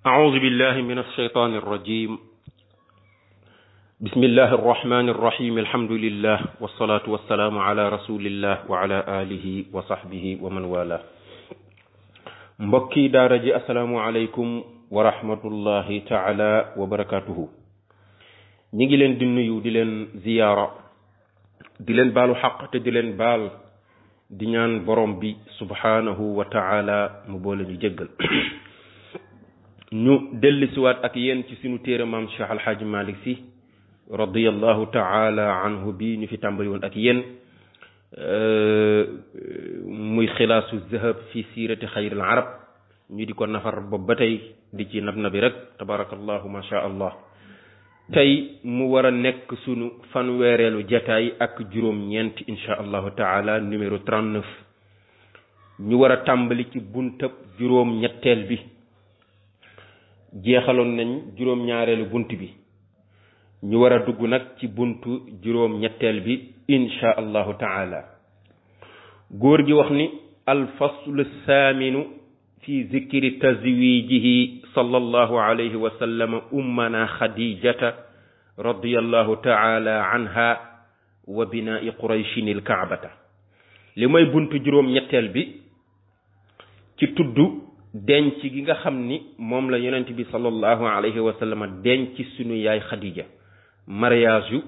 أعوذ بالله من الشيطان الرجيم بسم الله الرحمن الرحيم الحمد لله والصلاة والسلام على رسول الله وعلى آله وصحبه ومن والاه mbokki daara ji assalaamu aleykum wa rahmatullahi taala wa barakatuhu ñi ngi leen di nuyu di leen ziyaara di leen baalu xaq te di leen baal di ñaan borom bi subhanahu wa taala mu boole ñu jéggal ñu dellusiwaat ak yéen ci sunu téere maam Cheikh Alhaaji Malick Sy radiyallahu taala anhu bi ñu fi tàmbali woon ak yéen muy xilaasu zahab fi siirati xayril arab ñu di ko nafar boobu ba tey di ci nab nabi rek tabarakallahu ma sha allah tey mu war a nekk sunu fanweereelu jataay ak juróom-ñeent insha allahu taala numéro 39 ñu war a tàmbali ci buntab juróom-ñetteel bi jeexaloon nañ juróom-ñaareelu bunt bi ñu war a dugg nag ci buntu juróom-ñetteel bi insha allahu taala góor gi wax ni alfaslu saaminu fi zikri tazwijihi sallallahu alayhi wa sallam ummana xadijata radiyallahu taala anha wa binaa'i qurayshin alkaabata li mooy buntu juróom-ñetteel bi ci tudd denc gi nga xam ni moom la yonent bi sallallahu alayhi wa sallam denc sunu yaay xadija mariage yu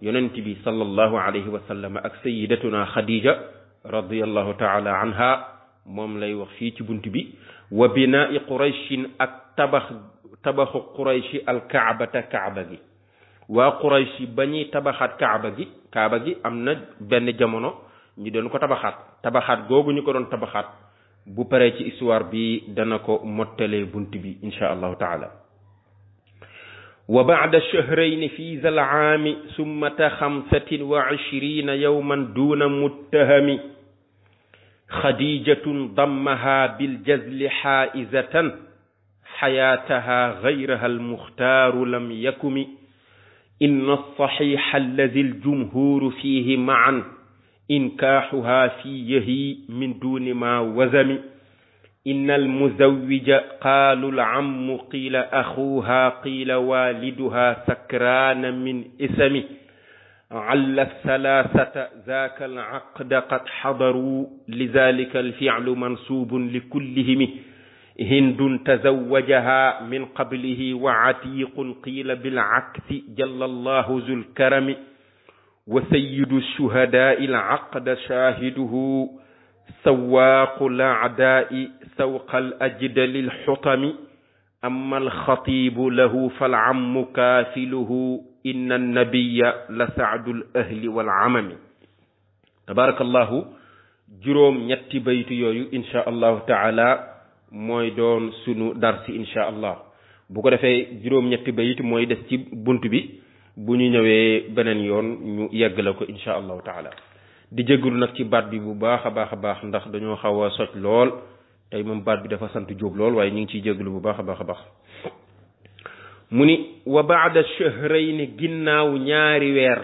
yonent bi sallallahu alayhi wa sallam ak sayyidatuna xadija radiyallahu taala anha moom lay wax fii ci bunt bi wa binaa'i qurayshin ak tabaxu qurayshi alkaabata kaaba gi waa qurayshi ba ñuy tabaxaat kaaba gi am na benn jamono ñu doon ko tabaxaat googu ñu ko doon tabaxaat bu paree ci histoire bi dana ko mottalee bunt bi insha allahu taala wa ba'da shahrayni fi zal aami summata 25 yawman duna muttahami xadijatun dammaha biljazli xaa'izatan xayaataha gayraha almuxtaaru lam yakumi inna alsaxiixa alladi aljumhuuru fiihi macan inkaaxuha fiihi min duuni ma wazami inna almuzawwija qaalu alcammu qiila axuuha qiila waaliduha sakraana min isami alla salaasata zaaka alcaqda qad xadaruu lidaalika alficlu mansuubun likullihimi hindun tazawwajaha min qablihi wa catiiqun qiila bilcaksi jalla allahu zulkarami wa sayyidu shuhadaai alcaqda shaahiduhu sawaaqu lacdaai sawqa alajdali alxutami amma alxatiibu lahu falcammu kaafiluhu inna annabiya la saadul ahli walcamami tabarakallahu juróom-ñetti baytu yooyu insha allahu taala mooy doon sunu darsi insha allah bu ko defee juróom-ñetti baytu mooy des ci bunt bi bu ñu ñëwee beneen yoon ñu yegg la ko insha allahu taala di jégalu nag ci baat bi bu baax a baax ndax dañoo xaw a soj lool tey moom baat bi dafa sant jóob lool waaye ñu ngi ciy jégalu bu baax a baax mu ni wa baada shahrayni ginnaaw ñaari weer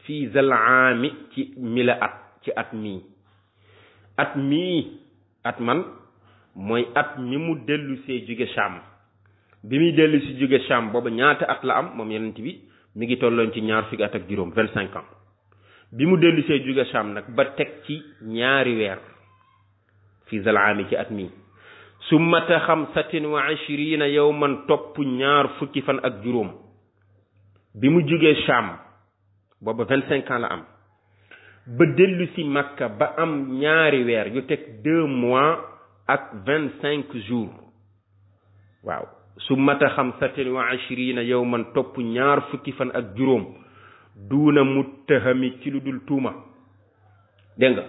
fii zal aami ci mila at ci at man mooy at mi mu dellu see jóge Sham bi muy dellu si jóge Sham booba ñaata at la am moom yonent bi mi ngi tolloon ci ñaar fukki at ak juróom 25 ans bi mu dellu see jóge Sham nag ba teg ci ñaari weer fii zal aami ci at mii summata 25 yawman topp ñaar fukki fan ak juróom bi mu jógee Sham booba 25 ans la am ba dellu si Makka ba am ñaari weer yu teg 2 mois ak 25 jours waaw summata 25 yawman topp ñaar fukki fan ak juróom duuna muttahami ci lu dul tuuma dégg nga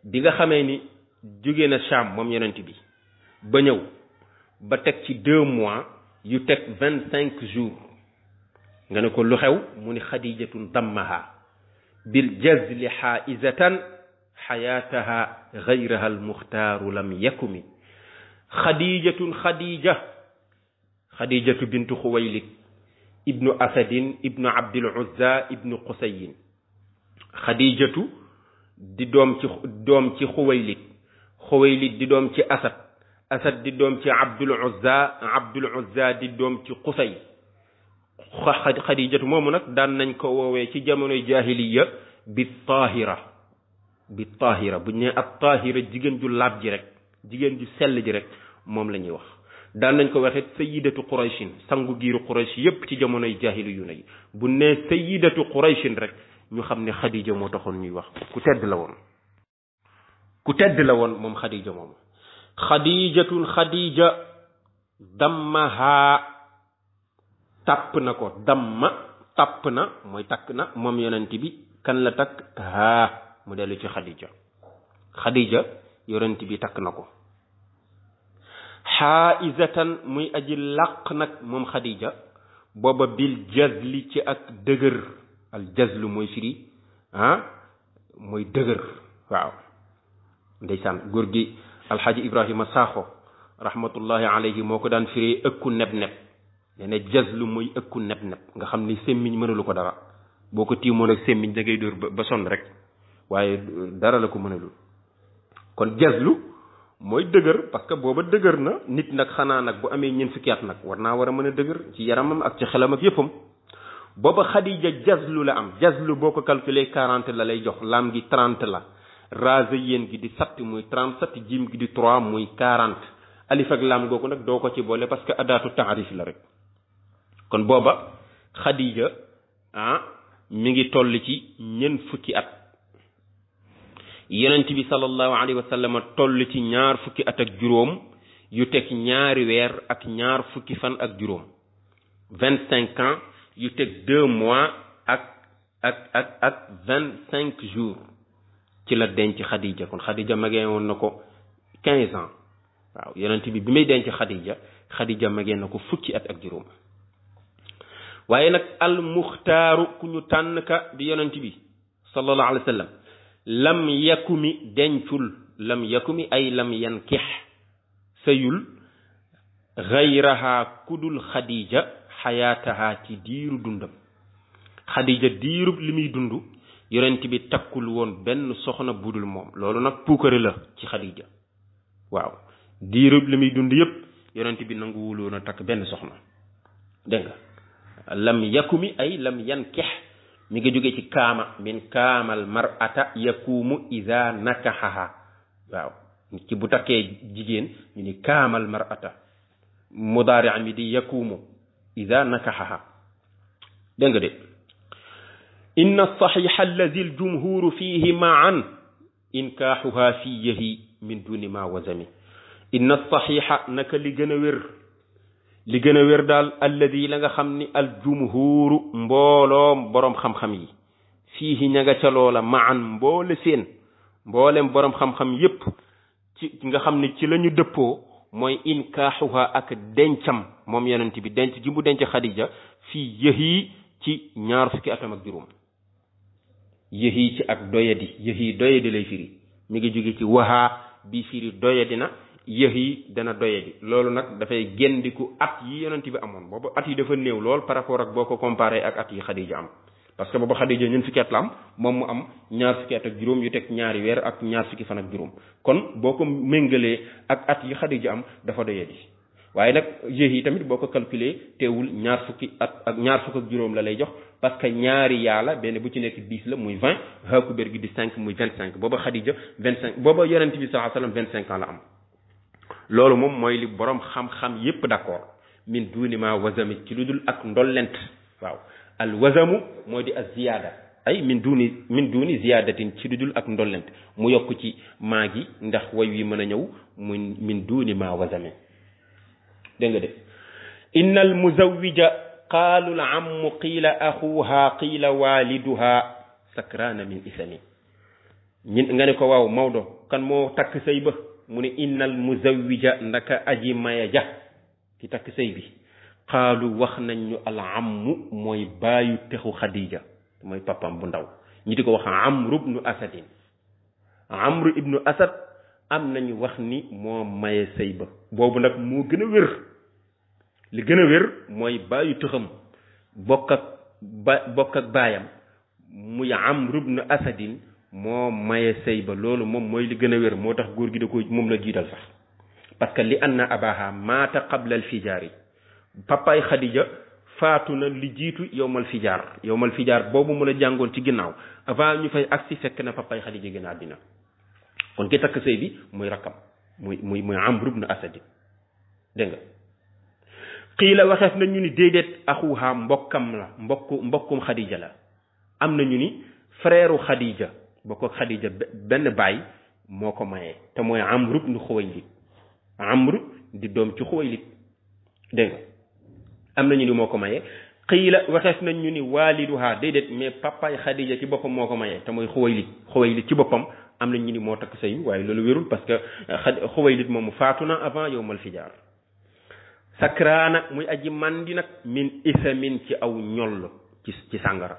bi nga xamee ni jóge na Sham moom yonent bi ba ñëw ba teg ci 2 mois yu teg 25 jours nga ne ko lu xew mu ni xadijatun dammaha bil jazli xaaizatan xayaataha gayraha almuxtaaru lam yakumi xadijatu bintu xuwaylid ibnu asadin ibnu abdil uzza ibnu qusayin xadijatu di doom ci xuwaylid di doom ci asad asad di doom ci abdul uzza di doom ci qusay xadijatu moomu nag daan nañ ko woowee ci jamonoy jahiliya bi tahira buñ ne ab tahira jigéen ju laab ji rek jigéen ju sell ji rek moom la ñuy wax daan nañ ko waxee sayidatu qurayshin sangu giiru quraysh yépp ci jamonoy jahiliyu na yi bu ne sayidatu qurayshin rek ñu xam ne xadija moo taxoon ñuy wax ku tedd la woon moom xadija moomu xadija dammaha tàpp na ko damma tàpp na mooy takk na moom yonent bi kan la takk haa mu dellu ci xadija yonent bi takk na ko xaaizatan muy aji làq nag moom xadija booba bil jazli ci ak dëgër al jazlu mooy firi mooy dëgër waaw ndeysaan góor gi alxaaji ibrahima saaxo rahmatullahi alayhi moo ko daan firee ëkku neb-neb nee na jazlu mooy ëkku neb-neb nga xam ni semmiñ mënalu ko dara boo ko tiimoon ak semmiñ da ngay dóor ba sonn rek waaye dara la ko mënalul kon jazlu mooy dëgër parce que booba dëgër na nit nag xanaa nag bu amee ñeent fukki at nag war naa war a mën a dëgër ci yaramam ak ci xelam ak yëppam booba xadija jazlu la am jazlu boo ko calculé 40 la lay jox laam gi 30 la raza yéen gi di 7 muy 37 jim gi di 3 muy 40 alif ak laam googu nag doo ko ci boole parce que adaatu taarif la rek kon booba xadija mi ngi toll ci ñeent fukki at yonent bi sallallahu alayhi wa sallam toll ci ñaar fukki at ak juróom yu teg ñaari weer ak ñaar fukki fan ak juróom 25 ans yu teg 2 mois ak 25 jours ci la denc xadija kon xadija magee woon na ko 15 ans waaw yonent bi muy denc xadija magee na ko fukki at ak juróom waaye nag al muxtaaru ku ñu tànn ka di yonent bi sallallahu alayhi wa sallam lam yakumi dencul lam yakumi ay lam yankix sëyul gayraha kudul xadija xayaataha ci diiru dundam xadija diirub li muy dund yonent bi takkul woon benn soxna budul moom loolu nag puukare la ci xadija waaw diirub li muy dund yépp yonent bi nanguwuloon a takk benn soxna dégg nga lam yakumi ay lam yankix mi nga jóge ci kaama min kaamal mar'ata yakuumu ida nakaxaha waaw nit ki bu takkee jigéen ñu ni kaamal mar'ata mudaari mi di yakuumu ida nakaxaha dégg nga de inna saxiixa alladi aljumhuru fihi maan inkaaxuha fiyahi min duni ma wazami inna saxiixa naka li gën a wér daal alladi la nga xam ni aljumhuru mbooloom boroom xam-xam yi fiihi ña nga ca loola maan mboolem boroom xam-xam yépp ci nga xam ni ci la ñu dëppoo mooy inkaaxuha ak dencam moom yonent bi denc ji mu denc xadija fii yëhi ci ñaar fukki atam ak juróom yëhi ci ak doyadi lay firi mi ngi jóge ci wahaa bi firi doyadi na yëhi dana doyadi loolu nag dafay géndiku at yi yonent bi amoon boobu at yi dafa néew lool par rapport ak boo ko comparé ak at yi xadija am parce que boobu xadija ñun fukki at la am moom mu am ñaar fukki at ak juróom yu teg ñaari weer ak ñaar fukki fan ak juróom kon boo ko méngalee ak at yi xadija am dafa doyadi waaye nag yëhi tamit boo ko calculé teewul ñaar fukki at ak ñaar fukk ak juróom la lay jox parce que ñaari yàlla benn bu ci nekk 10 la muy 20 haakubér gi di 5 muy 25 booba xadija 25 booba yonent bi sallallahu alayhi wasallam 25 ans la am loolu moom mooy li borom xam-xam yépp d'accord min duuni ma wazami ci lu dul ak ndollent waaw al wazamu moo di az ziyaada ay min duuni ziyaadatin ci lu dul ak ndollent mu yokk ci maa gi ndax way wi mën a ñëw mu min duuni ma wazami dégg nga de inna al muzawwija qaalu al ammu qiila axuha qiila waaliduha sakraana min isami nga ne ko waaw Maodo kan moo takk sëy ba mu ne innal muzawwija ndaka aji maya ja ki takk sëy bi xaalu wax nañ ñu al ammu mooy baayu texu xadija mooy papam bu ndaw ñi di ko wax amru ibnu asadin amru ibnu asad am nañu wax ni moo maye sëy ba boobu nag moo gën a wér li gën a wér mooy baayu texam bokk ak baayam muy amru ibnu asadin moo maye sëy ba loolu moom mooy li gën a wér moo tax góor gi da ko moom la jiital sax parce que li anna abaha maata qabla alfijaari papaay Khadija faatu na li jiitu yowmal fijaar boobu mu la jàngoon ci ginnaaw avant ñu fay agsi fekk na papaay Khadija gën àddina kon ki takk sëy bi muy rakkam muy Amr ibn Asad dégg nga qiila waxeef na ñu ni déedéet axuha mbokkam la mbokkum Khadija la am na ñu ni frère Khadija bokk ak Khadija benn baay moo ko mayee te mooy Amr ibn Xuwaylid Amr di doom ci Xuwaylid dégg nga am na ñu ni moo ko mayee qiila waxeef nañ ñu ni waaliduha déedéet mais papaay Khadija ci boppam moo ko mayee te mooy Xuwaylid ci boppam am na ñu ni moo takk sëy waaye loolu wérul parce que Xuwaylid moomu faatu na avant yowmal fijaar sakraana muy aji mandi nag min isamin ci aw ñoll ci sàngara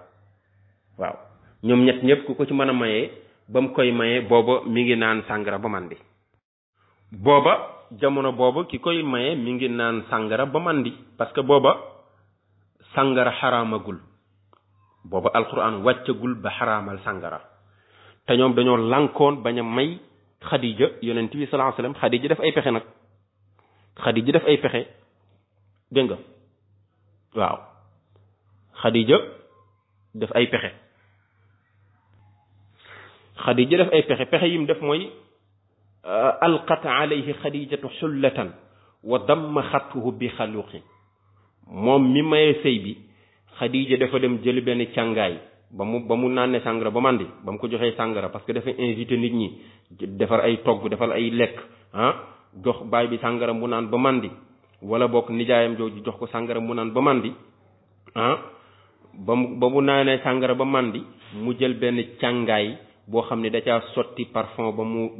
waaw ñoom ñëpp ku ko ci mën a mayee ba mu koy mayee booba mi ngi naan sàngara ba mandi booba jamono booba ki koy mayee mi ngi naan sàngara ba mandi parce que booba sàngara xaraamagul booba alquran wàccagul ba xaraamal sàngara te ñoom dañoo lànkoon bañ a may Khadija yonent bi sallallahu alayhi wasallam Khadija def ay pexe nag Khadija def ay pexe dégg nga waaw Khadija def ay pexe pexe yim def mooy alqat alayhi Khadijatu xullatan wa damma xattuhu bi xaluqi moom mi maye sëy bi Khadija dafa dem jëli benn càngaay ba mu naanee sàngara ba mandi ba mu ko joxee sàngara parce que dafa invité nit ñi defar ay togg defar ay lekk jox baay bi sàngara mu naan ba mandi wala bokk nijaayam jooju jox ko sàngara mu naan ba mandi ba mu naanee sàngara ba mandi mu jël benn càngaay boo xam ne da caa sotti parfum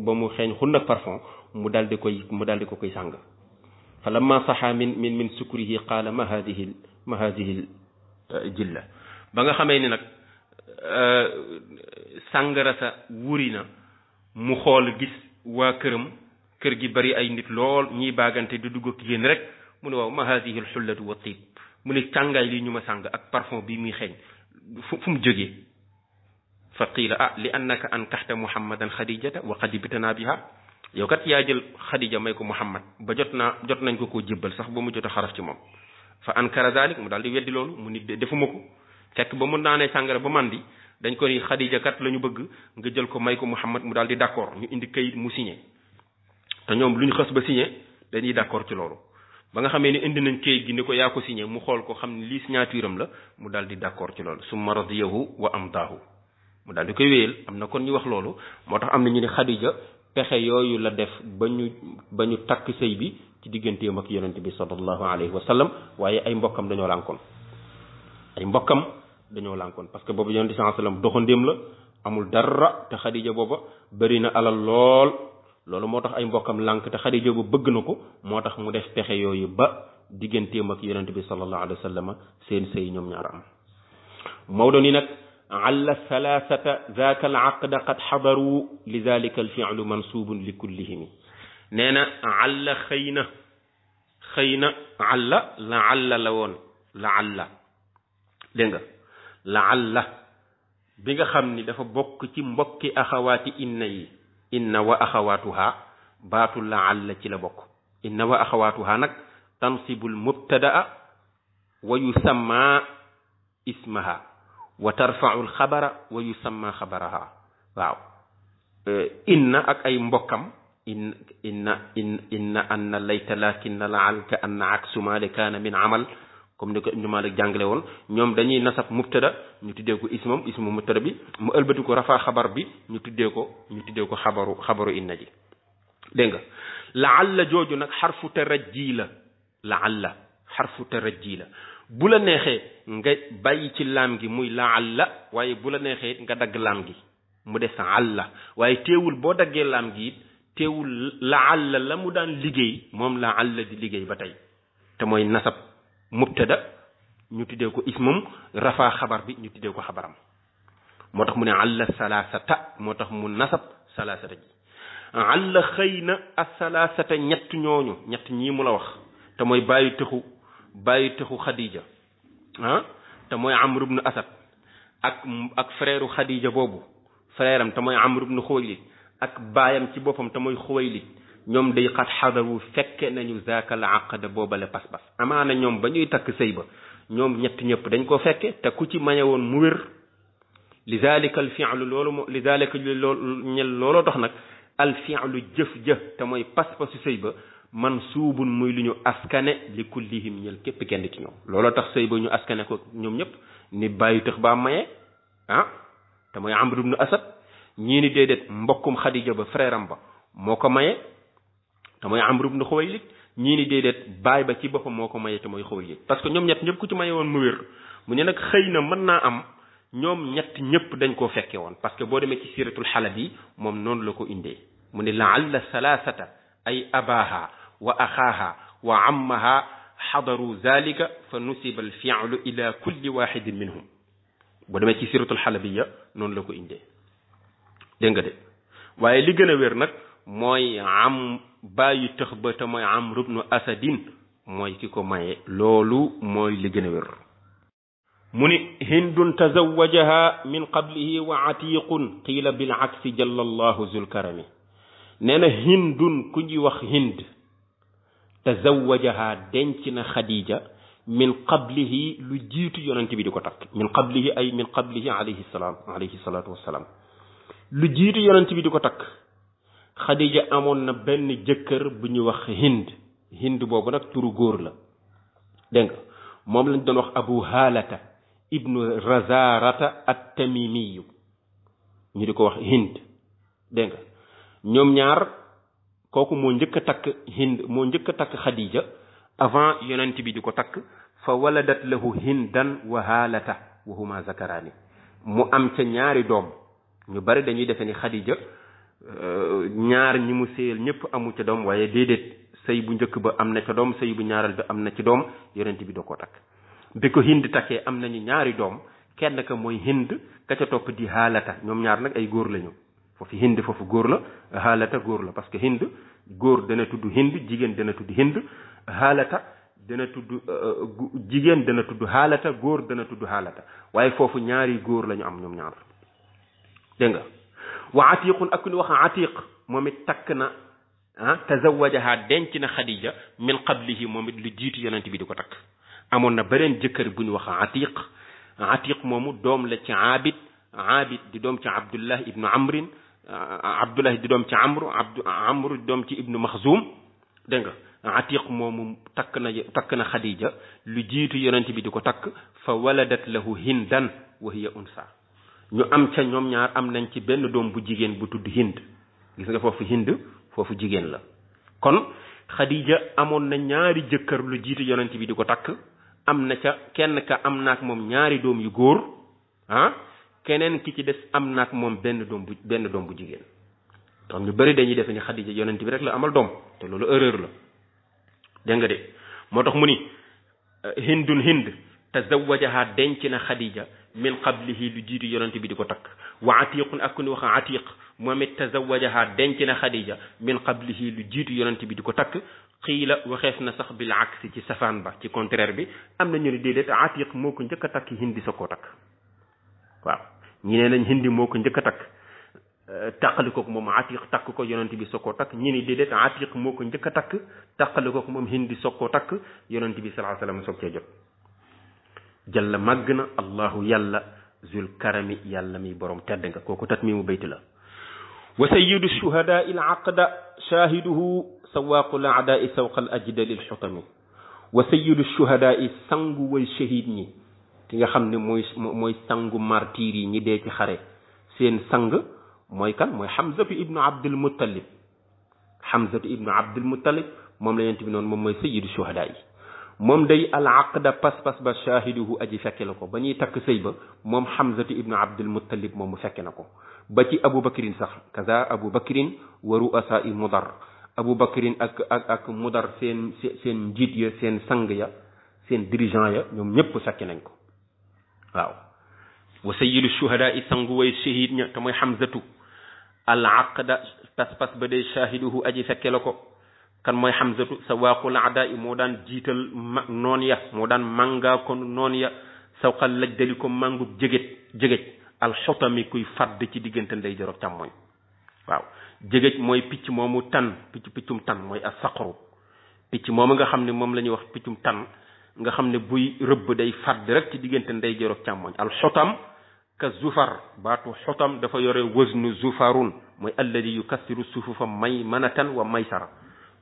ba mu xeeñ xun ak parfum mu dal di ko koy sàng fa lamma saxa min sukrihi qaala ma hadihi jilla ba nga xamee ni nag sàngara sa wuri na mu xool gis waa kër gi bari ay nit lool ñiy baagante di dugg ak génn rek mu ne waaw ma hadihi alxullatu wa tiib mu ne càngaay lii ñu ma sàng ak parfum bii muy xeeñ fu mu jógee fa qiila li annaka ankaxta muhammadan xadijata wa qad ibtana biha yow kat yaa jël Khadija may ko Muhammad ba jot nañ ko koo jébbal sax ba mu jot a xaraf ci moom fa ankara dalik mu daal di weddi loolu mu nit defuma ko fekk ba mu naanee sàngara ba mandi dañ ko ni Khadija kat la ñu bëgg nga jël ko may ko Muhammad mu daal di d'accord ñu indi kayit mu signé te ñoom lu ñu xës ba signé dañuy d'accord ci loolu ba nga xamee ni indi nañ kayit gi ni ko yaa ko signé mu xool ko xam ne lii signature am la mu daal di d'accord ci loolu summa radiyahu wa amdaahu mu daal di koy wéyal am na kon ñu wax loolu moo tax am na ñu ne Khadija pexe yooyu la def ba ñu takk sëy bi ci digganteem ak yonent bi sallallahu alayhi wa sallam waaye ay mbokkam dañoo lànkoon parce que boobu yonent bi sallallahu alayhi wa sallam doxandéem la amul dara te Khadija booba bëri na alal loolu moo tax ay mbokkam lànk te Khadija bu bëgg na ko moo tax mu def pexe yooyu ba digganteem ak yonent bi sallallahu alayhi wa sallam seen sëy ñoom ñaar am Maodo ni nag alla thalathata zaaka al aqda qad xadaru lidalika al fi'lu mansubun li kullihimi nee na alla xëy na alla la woon la dégg nga la bi nga xam ni dafa bokk ci mbokki axawaati inna wa axawaatuha baatu la alla ci la bokk inna wa axawaatuha nag tansibul mubtadaa wa yusamma ismaha wa tarfa'u alxabara wa yusamma xabaraha waaw inna ak ay mbokkam inna anna layta lakinna la'alka anna aksu ma kaana min amal comme ni ko Ibnu Malik jàngale woon ñoom dañuy nasab mubtada ñu tuddee ko ismu mubtada bi mu ëlbati ko rafaa xabar bi ñu tuddee ko xabaru inna ji dégg nga la'alla jooju nag xarfu tarajji la la'alla xarfu tarajji la bu la neexee nga bàyyi ci laam gi muy la'alla waaye bu la neexee nga dagg laam gi mu des alla waaye teewul boo daggee laam gi it teewul la'alla la mu daan liggéey moom la'alla di liggéey ba tey te mooy nasab mubtada ñu tuddee ko ismum rafaa xabar bi ñu tuddee ko xabaram moo tax mu ne alla salaasata moo tax mu nasab salaasata ji alla xëy na asalaasata ñett ñii mu la wax te mooy bàyyi tëxu Khadija te mooy Amr ibn Asad ak frère Khadija boobu frère am te mooy Amr ibn Xuwaylid ak baayam ci boppam te mooy Xuwaylid ñoom day xat xadaru fekke nañu zaakal aqda boobale pas-pas amaana ñoom ba ñuy takk sëy ba ñoom ñett ñëpp dañ ko fekke te ku ci maye woon mu wér lidalika al fi'lu loolu moo lidalika looloo tax nag al fi'lu jëf ja te mooy pas-pasu sëy ba man suubun muy lu ñu askane li kullihim ñel képp kenn ci ñoom looloo tax sëy ba ñu askane ko ñoom ñëpp ni bàyyi tax baa maye ah te mooy Amr ibn Asad ñii ni déedéet mbokkum Xadija ba frère am ba moo ko maye te mooy Amr ibn Xuwaylid ñii ni déedéet baay ba ci boppam moo ko maye te mooy Xuwaylid parce que ñoom ñett ñëpp ku ci maye woon mu wér mu ne nag xëy na mën naa am ñoom ñett ñëpp dañ koo fekke woon parce que boo demee ci siratul Xalabi moom noonu la ko indee mu ne laalla salaasata ay abaha wa axaaha wa ammaha xadaru zalika fa nusiba al fi'lu ila kulli waxidin minhum boo demee ci siratul Xalabiya noonu la ko indee dégg nga de waaye li gën a wér nag mooy am bàyyi tëx ba te mooy Amr ibn Asadin mooy ki ko maye loolu mooy li gën a wér mu ni hindun tazawajaha min qablihi wa atiqun qiila bil aksi jalla allahu zul karami nee na hindun ku ñuy wax hind tazawajaha denc na Xadija min qablihi lu jiitu yonent bi di ko takk min qablihi ay min qablihi alayhi salaatu wassalaam lu jiitu yonent bi di ko takk Xadija amoon na benn jëkkër bu ñuy wax hind boobu nag turu góor la dégg nga moom lañ doon wax abu haalata ibnu razarata at tamimiyu ñu di ko wax hind dégg nga ñoom ñaar kooku moo njëkk a takk moo njëkk a takk Xadija avant yonent bi di ko takk fa waladat lahu hindan wa haalata wa huma zakaraani mu am ca ñaari doom ñu bari dañuy defe ni Xadija ñaar ñi mu séyal ñëpp amu ca doom waaye déedéet sëy bu njëkk ba am na ca doom sëy bu ñaaral bi am na ci doom yonent bi doo ko takk bi ko hind takkee am nañu ñaari doom kenn ka mooy hind ka ca topp di haalata ñoom ñaar nag ay góor lañu foofu hind foofu góor la haalata góor la parce que hind góor dana tudd hind jigéen dana tudd hind haalata dana tudd jigéen dana tudd haalata góor dana tudd haalata waaye foofu ñaari góor lañu am ñoom ñaar dégg nga wa atiqun ak ku ñu wax atiq moom it takk na tazawajaha denc na Xadija min qablihi moom it lu jiitu yonent bi di ko takk amoon na beneen jëkkër bu ñu wax atiq moomu doom la ci abid di doom ci abdullah ibnu amrin abdullah di doom ci amru di doom ci ibnu maxzum dégg nga atiq moomu takk na Xadija lu jiitu yonent bi di ko takk fa waladat lahu hindan wa hiya unsa ñu am ca ñoom ñaar am nañ ci benn doom bu jigéen bu tudd hind gis nga foofu hind foofu jigéen la kon Xadija amoon na ñaari jëkkër lu jiitu yonent bi di ko takk am na ca kenn ka am naak moom ñaari doom yu góor keneen ki ci des am naak moom benn doom bu jigéen kon ñu bari dañuy defe ni Xadija yonent bi rek la amal doom te loolu erreur la dégg nga de moo tax mu ni hind tazawajaha denc na Xadija min qablihi lu jiitu yonent bi di ko takk wa atiqun ak ku ñu wax atiq moom it tazawajaha denc na Xadija min qablihi lu jiitu yonent bi di ko takk xiila waxeef na sax bil aksi ci safaan ba ci contraire bi am na ñu ne déedéet atiq moo ko njëkk a takk hindi sa koo takk waaw ñi ne nañ hindi moo ko njëkk a takk tàqali kook moom atiq takk ko yonent bi sa koo takk ñi ne déedéet atiq moo ko njëkk a takk tàqali kook moom hindi sa koo takk yonent bi sallallahu alayhi wasallam soog cee jot jalla màgg na allahu yàlla zul karami yàlla mi borom tedd nga kooku tatmimu bayti la wa sayyidu shuhadaa il aqda shaahiduhu sawaaqu l a'daai sawqa al ajdali l xutami wa sayyidu shuhadaa i sangu way shahid ñi ki nga xam ne mooy sangu martir yi ñi dee ci xare seen sang mooy kan mooy Hamzatu ibnu Abdul Muttalib moom la yent bi noonu moom mooy sayyidu shuhadaa yi moom day al aqda pas-pas ba shaahiduhu aji fekke la ko ba ñuy takk sëy ba moom Hamzatu ibnu Abdul Muttalib moom mu fekke na ko ba ci Abu Bakrin sax kaza Abu Bakrin wa ru'asa i Mudar Abu Bakrin ak Mudar seen njiit ya seen sang ya seen dirigeant ya ñoom ñëpp fekke nañ ko waaw wa sayyidu shuhada i sangu way shahid ña te mooy Hamzatu al aqda pas-pas ba day shaahiduhu aji fekke la ko kan mooy Hamzatu sawaaqul a'daa moo daan jiital noon ya moo daan màngaa kon noon ya sawqal lajdali ko màngub jëgëj alxutami kuy fàdd ci diggante ndeyjoor ak càmmoñ waaw jëgëj mooy picc moomu tan piccum tan mooy as-saqru picc moomu nga xam ne moom la ñuy wax piccum tan nga xam ne buy rëbb day fàdd rek ci diggante ndeyjoor ak càmmoñ alxutam ka zufar baatu xutam dafa yore waznu zufarun mooy alladi yukassiru sufufa maymanatan wa maysara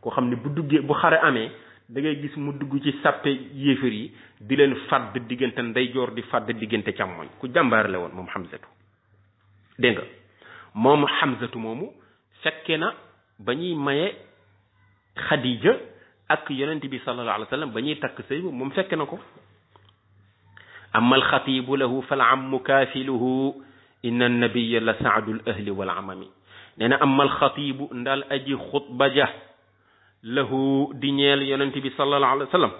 koo xam ne bu duggee bu xare amee da ngay gis mu dugg ci sàppe yéefar yi di leen fàdd diggante ndeyjoor di fàdd diggante càmmoñ ku jàmbaar la woon moom Hamzatu dégg nga moom Hamzatu moomu fekke na ba ñuy maye Khadija ak yonent bi sallallahu alayhi wa sallam ba ñuy takk sëy moom fekke na ko amma alxatibu lahu fal ammu kaafiluhu inna annabiya la saadul ahli wal amami nee na amma alxatibu ndaal aji xutba ja lahu di ñeel yonent bi sallallahu alayhi wa sallam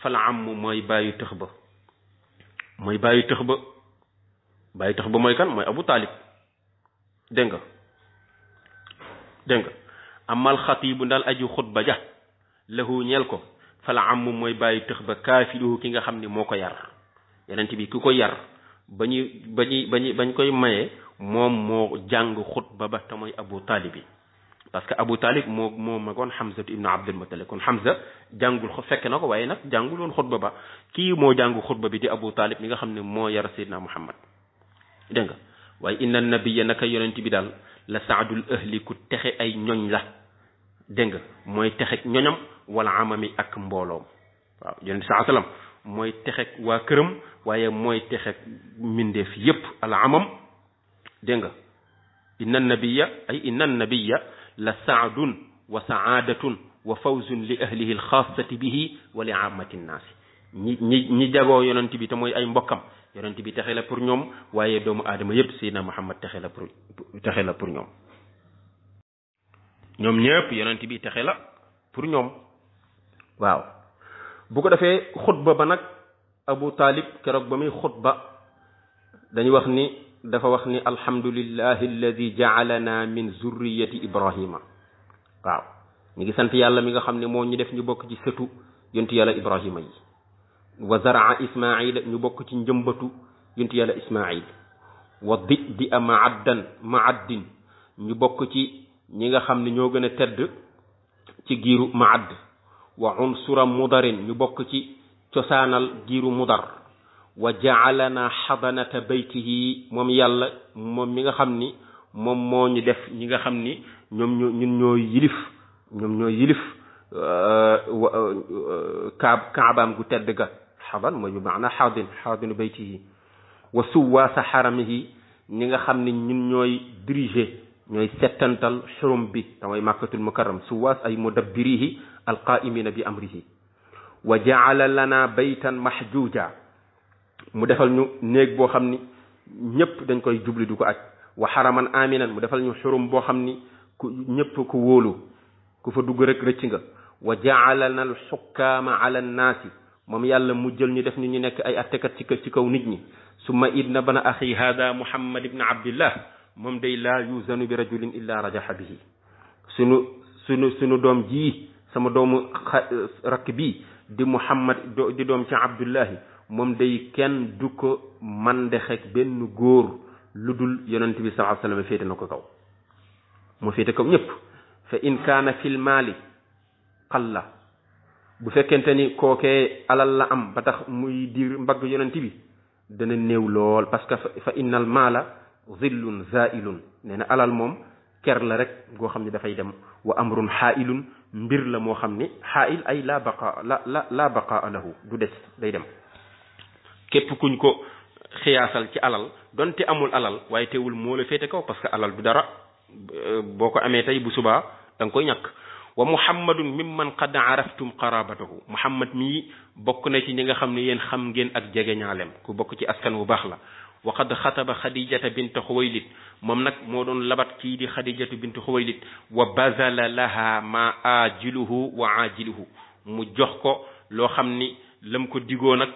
fal ammu mooy bàyyi tëx ba mooy bàyyi tëx ba bàyyi tëx ba mooy kan mooy Abu Talib dégg nga dégg nga amma alxatibu ndaal aji xutba ja lahu ñeel ko fal ammu mooy bàyyi tëx ba kaafiluhu ki nga xam ne moo ko yar yonent bi ku ko yar bañ koy maye moom moo jàng xutba ba te mooy Abu Talib yi parce que Abu Talib moo magoon Hamza ibn Abdul Muttalib kon Hamza jàngul fekk na ko waaye nag jàngul woon xutba ba kii moo jàng xutba bi di Abu Talib mi nga xam ne moo yar Seydina Muhammad dégg nga waaye inna nabiyya naka yonent bi daal la saadul ahli ku texe ay ñoñ la dégg nga mooy texe ñoñam wala amami ak mbooloom waaw yonent saa sallam mooy texe waa këram waaye mooy texe mbindeef yépp al amam dégg nga inna nabiyya la saadun wa saadatun wa fawzun li ahlihi alxaasati bihi wa li amati nnaasi ñi jagoo yonent bi te mooy ay mbokkam yonent bi texe la pour ñoom waaye doomu aadama yépp Seydina Muhammad texe la pour ñoom ñoom ñëpp yonent bi texe la pour ñoom waaw bu ko defee xutba ba nag Abu Talib keroog ba muy xutba dañuy wax ni dafa wax ni alhamdulillahi alladi ja'alana min zurriyati Ibrahima waaw ñu ngi sant yàlla mi nga xam ne moo ñu def ñu bokk ci sëtu yontu yàlla Ibrahima yi wa zaraa Ismaila ñu bokk ci njëmbatu yontu yàlla Ismail wa di a maaddin ñu bokk ci ñi nga xam ne ñoo gën a tedd ci giiru Maad wa unsura mudarin ñu bokk ci cosaanal giiru Mudar wa ja'alana xadanata baytihi moom yàlla moom mi nga xam ni moom moo ñu def ñi nga xam ni ñun ñoo yilif kaabaam gu tedd ga xadan mooy bi maana xaadinu baytihi wa suwaasa xaramihi ñi nga xam ni ñun ñooy diriger ñooy settantal xurum bi te mooy makkatul mukarram suwaas ay mudabbirihi alqaimina bi amrihi wa jaala lana baytan mahjuja mu defal ñu néeg boo xam ni ñëpp dañ koy jubli du ko aj wa xaraman aminan mu defal ñu xurum boo xam ni ku ñëpp ku wóolu ku fa dugg rek rëcc nga wa jaalana alxukkaama ala nnaasi moom yàlla mu jël ñu def ñu nekk ay attekat ci kaw nit ñi summa idna bana axi hada muhammad ibn abdillah moom day laa yuzanu bi rajulin illa rajaxa bihi sunu doom ji sama doomu rakk bi di muhammad di doom ci abdullahi moom day kenn du ko mandexek benn góor lu dul yonent bi sallallahu alayhi wasallam féete na ko kaw moo féete kaw ñëpp fa in kaana fil maali qalla bu fekkente ni kookee alal la am ba tax muy diir mbagg yonent bi dana néew lool parce que fa innal maala zillun zailun nee na alal moom ker la rek goo xam ne dafay dem wa amrun xaailun mbir la moo xam ni xaail ay la baqaa lahu du des day dem képp kuñ ko xiyaasal ci alal donte amul alal waaye teewul moo la féete kaw parce que alal du dara boo ko amee tey bu subaa da nga koy ñàkk wa muhammadun mimman qad araftum qarabatahu muhammad mii bokk na ci ñi nga xam ne yéen xam ngeen ak jege ñaaleem ku bokk ci askan wu baax la wa qad xataba xadijata bint xuwaylid moom nag moo doon labat kii di xadijatu bint xuwaylid wa bazala laha ma ajiluhu wa ajiluhu mu jox ko loo xam ni lam ko digoo nag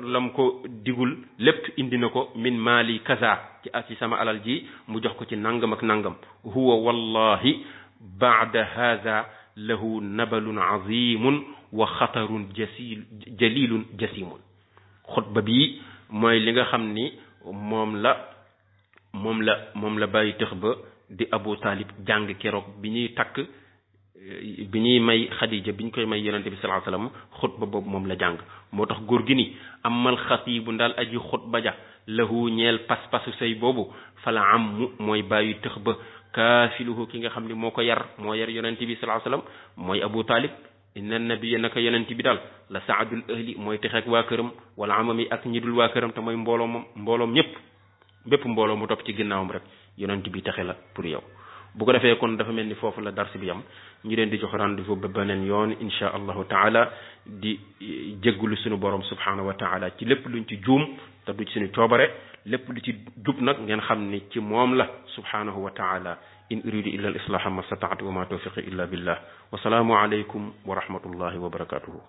lam ko digul lépp indi na ko min maali kaza ci sama alal ji mu jox ko ci nangam ak nangam huwa wallahi baada hada lahu nabalun azimun wa xatarun jalilun jasimun xutba bi mooy li nga xam ni moom la bàyyi tëx ba di Abu Talib jàng keroog bi ñuy takk bi ñuy may Xadija bi ñu koy may yonente bi sallallahu alayhi wasallam xutba boobu moom la jàng moo tax góor gi ni amal xatiibu ndaal aji xutba ja lahu ñeel pas-pasu sëy boobu fala am mooy bàyyi tëx ba kaafiluhu ki nga xam ne moo ko yar moo yar yonente bi sallallahu alayhi wasallam mooy Abu Talib inna nabiyya naka yonente bi daal la saadul ahli mooy texeek waa këram wala amami ak ñi dul waa këram te mooy mbooloom ñëpp bépp mbooloo mu topp ci ginnaawam rek yonente bi texe la pour yow bu ko defee kon dafa mel ni foofu la dars bi yam ñu leen di jox rendez-vous ba beneen yoon insha allahu taala di jéggulu suñu borom subhanahu wa taala ci lépp luñ ci juum te du ci suñu coobare lépp lu ci jub nag ngeen xam ni ci moom la subhanahu wa taala in uridu illa al islaha ma stata'tu wa ma tawfiqi illa billah wa salaamu alaykum wa rahmatullahi wa barakatuhu